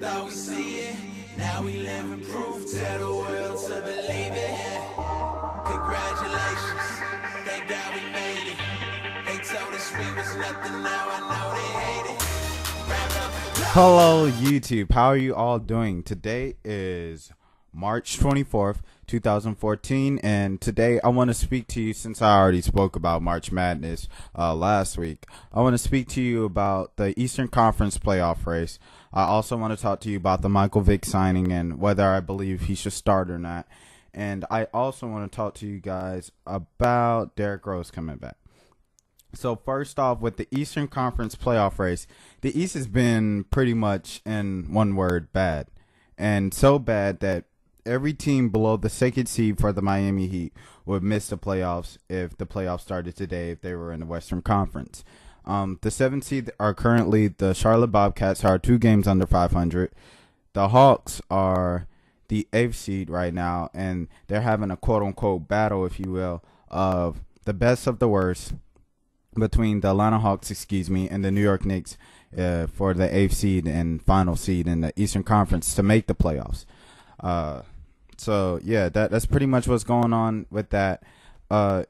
Thought we see it, now we living proof. Tell the world to believe it. Yeah. Congratulations, thank God we made it. They told us we was nothing, now I know they hate it. Hello YouTube, how are you all doing? Today is March 24th, 2014, and today I want to speak to you, since I already spoke about March Madness last week. I want to speak to you about the Eastern Confernce playoff race. I also want to talk to you about the Michael Vick signing and whether I believe he should start or not. And I also want to talk to you guys about Derrick Rose coming back. So first off, with the Eastern Conference playoff race, the East has been pretty much, in one word, bad. And so bad that every team below the second seed for the Miami Heat would miss the playoffs if the playoffs started today if they were in the Western Conference. The seventh seed are currently the Charlotte Bobcats, who are 2 games under 500. The Hawks are the 8th seed right now, and they're having a quote-unquote battle, if you will, of the best of the worst between the Atlanta Hawks, and the New York Knicks for the 8th seed and final seed in the Eastern Conference to make the playoffs. So yeah, that's pretty much what's going on with that.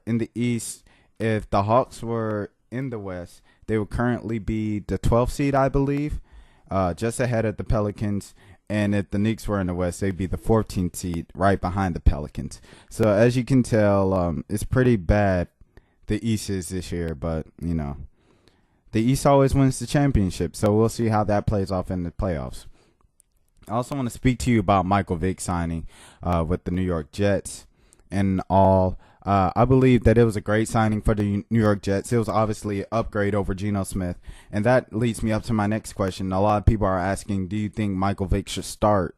In the East, if the Hawks were in the West, they would currently be the 12th seed, I believe, just ahead of the Pelicans. And if the Knicks were in the West, they'd be the 14th seed, right behind the Pelicans. So as you can tell, it's pretty bad the East is this year, but you know, the East always wins the championship, so we'll see how that plays off in the playoffs. I also want to speak to you about Michael Vick signing with the New York Jets and all. I believe that it was a great signing for the New York Jets. It was obviously an upgrade over Geno Smith, and that leads me up to my next question. A lot of people are asking, do you think Michael Vick should start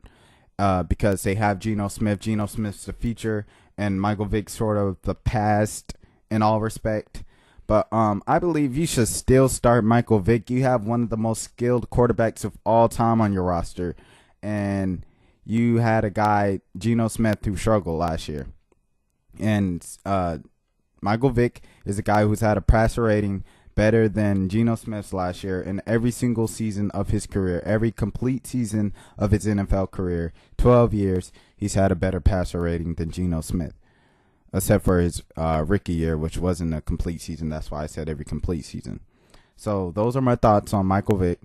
because they have Geno Smith? Geno Smith's the future, and Michael Vick sort of the past in all respect. But I believe you should still start Michael Vick. You have one of the most skilled quarterbacks of all time on your roster, and you had a guy, Geno Smith, who struggled last year. And Michael Vick is a guy who's had a passer rating better than Geno Smith's last year in every single season of his career, every complete season of his NFL career, 12 years, he's had a better passer rating than Geno Smith, except for his rookie year, which wasn't a complete season. That's why I said every complete season. So those are my thoughts on Michael Vick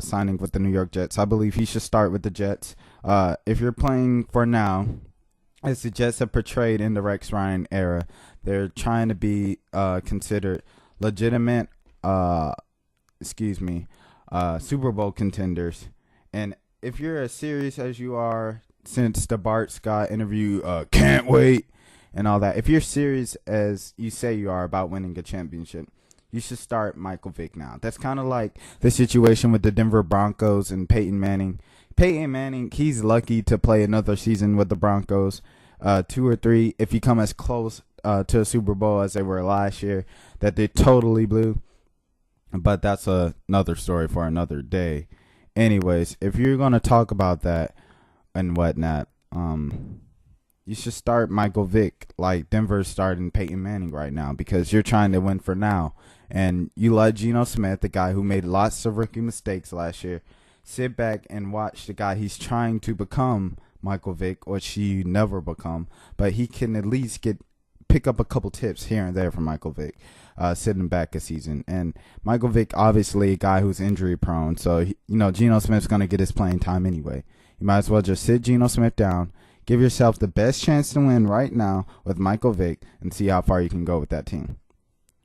signing with the New York Jets. I believe he should start with the Jets. If you're playing for now, as the Jets have portrayed in the Rex Ryan era, they're trying to be considered legitimate, Super Bowl contenders. And if you're as serious as you are since the Bart Scott interview, can't wait, and all that, if you're serious as you say you are about winning a championship, you should start Michael Vick now. That's kind of like the situation with the Denver Broncos and Peyton Manning. Peyton Manning, he's lucky to play another season with the Broncos, 2 or 3, if you come as close to a Super Bowl as they were last year, that they totally blew. But that's another story for another day. Anyways, if you're going to talk about that and whatnot, you should start Michael Vick like Denver's starting Peyton Manning right now, because you're trying to win for now. And you let Geno Smith, the guy who made lots of rookie mistakes last year, sit back and watch the guy he's trying to become, Michael Vick, or she never become, but he can at least pick up a couple tips here and there from Michael Vick, sitting back a season. And Michael Vick, obviously a guy who's injury prone, so Geno Smith's going to get his playing time anyway. You might as well just sit Geno Smith down, give yourself the best chance to win right now with Michael Vick, and see how far you can go with that team.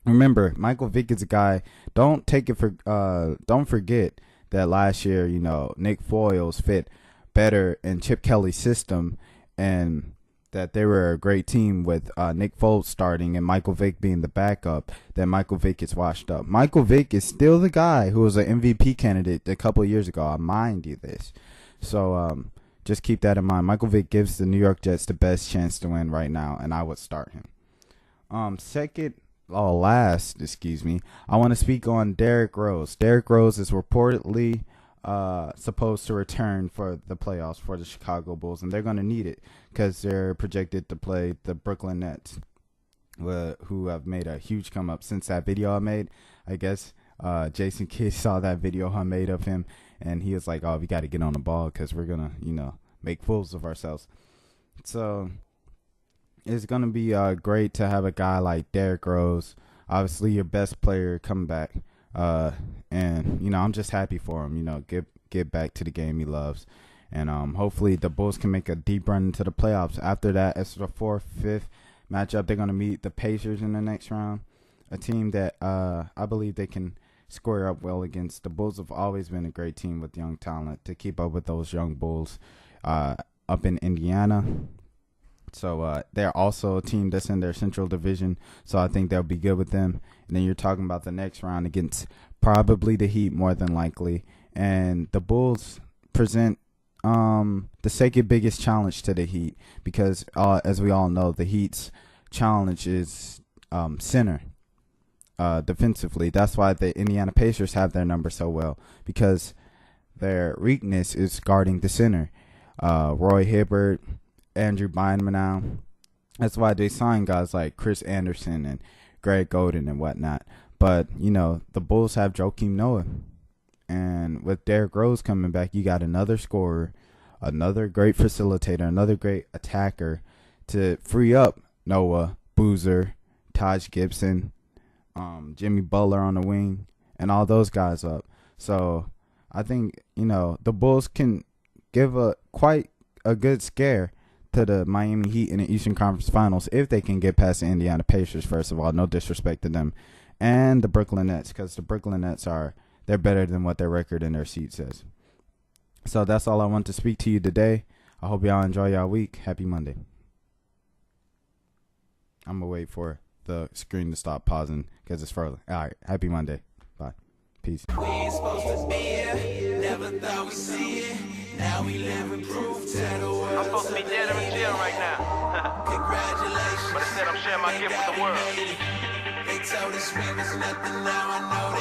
Remember, Michael Vick is a guy. Don't forget that last year, Nick Foles fit better in Chip Kelly's system, and that they were a great team with Nick Foles starting and Michael Vick being the backup. That Michael Vick is washed up. Michael Vick is still the guy who was an MVP candidate a couple of years ago. I mind you this. So just keep that in mind. Michael Vick gives the New York Jets the best chance to win right now, and I would start him. Last, I want to speak on Derrick Rose. Derrick Rose is reportedly supposed to return for the playoffs for the Chicago Bulls, and they're going to need it because they're projected to play the Brooklyn Nets, who have made a huge come up since that video I made. I guess Jason Kidd saw that video I made of him, and he was like, "Oh, we got to get on the ball because we're gonna, make fools of ourselves." So it's gonna be great to have a guy like Derrick Rose, obviously your best player, come back. And I'm just happy for him. Get back to the game he loves, and hopefully the Bulls can make a deep run into the playoffs. After that, it's the 4th, 5th matchup. They're gonna meet the Pacers in the next round, a team that I believe they can square up well against. The Bulls have always been a great team with young talent to keep up with those young Bulls up in Indiana. So they're also a team that's in their Central Division, so I think they'll be good with them. And then you're talking about the next round against probably the Heat, more than likely. And the Bulls present the second biggest challenge to the Heat because, as we all know, the Heat's challenge is center defensively. That's why the Indiana Pacers have their number so well, because their weakness is guarding the center. Roy Hibbert, Andrew Bynum now. That's why they sign guys like Chris Anderson and Greg Oden and whatnot. But, the Bulls have Joakim Noah. And with Derrick Rose coming back, you got another scorer, another great facilitator, another great attacker to free up Noah, Boozer, Taj Gibson, Jimmy Butler on the wing, and all those guys up. So I think, the Bulls can give quite a good scare to the Miami Heat in the Eastern Conference Finals if they can get past the Indiana Pacers, first of all. No disrespect to them. And the Brooklyn Nets, because the Brooklyn Nets they're better than what their record in their seat says. So that's all I want to speak to you today. I hope y'all enjoy y'all week. Happy Monday. I'm going to wait for the screen to stop pausing because it's further. All right. Happy Monday. Bye. Peace. We ain't supposed to be here, never thought we'd see it. Now we living proof to the world. I'm supposed to be dead or in jail right now. Congratulations. But instead I'm sharing my gift with the world. They told us we was nothing, now I know